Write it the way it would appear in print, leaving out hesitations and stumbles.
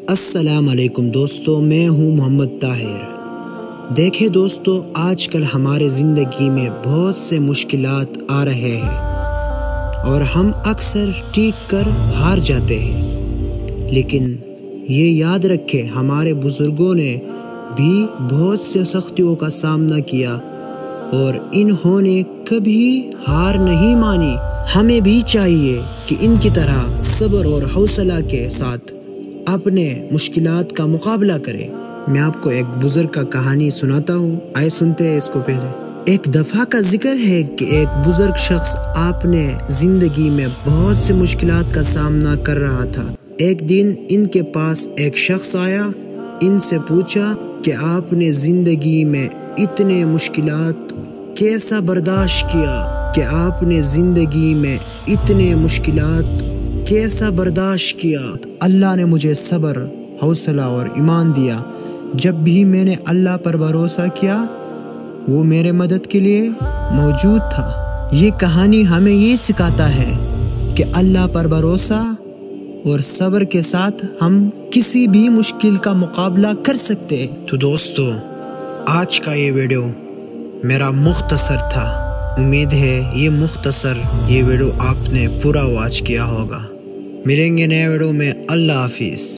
السلام علیکم دوستو، میں ہوں محمد طاہر۔ دیکھیں دوستو، آج کل ہمارے زندگی میں بہت سے مشکلات آ رہے ہیں اور ہم اکثر ٹیک کر ہار جاتے ہیں، لیکن یہ یاد رکھیں ہمارے بزرگوں نے بھی بہت سے سختیوں کا سامنا کیا اور انہوں نے کبھی ہار نہیں مانی۔ ہمیں بھی چاہیے کہ ان کی طرح صبر اور حوصلہ کے ساتھ اپنے مشکلات کا مقابلہ کریں۔ میں آپ کو ایک بزرگ کا کہانی سناتا ہوں، آئے سنتے ہیں اس کو۔ پہلے ایک دفعہ کا ذکر ہے کہ ایک بزرگ شخص اپنے زندگی میں بہت سے مشکلات کا سامنا کر رہا تھا۔ ایک دن ان کے پاس ایک شخص آیا، ان سے پوچھا کہ آپ نے زندگی میں اتنے مشکلات کیسا برداشت کیا، کہ آپ نے زندگی میں اتنے مشکلات کیسا برداشت کیا؟ اللہ نے مجھے صبر، حوصلہ اور ایمان دیا۔ جب بھی میں نے اللہ پر بھروسہ کیا، وہ میرے مدد کے لیے موجود تھا۔ یہ کہانی ہمیں یہ سکھاتا ہے کہ اللہ پر بھروسہ اور صبر کے ساتھ ہم کسی بھی مشکل کا مقابلہ کر سکتے ہیں۔ تو دوستو، آج کا یہ ویڈیو میرا مختصر تھا۔ امید ہے یہ مختصر ویڈیو آپ نے پورا واچ کیا ہوگا۔ ملیں گے نئے ویڈیو میں۔ اللہ حافظ۔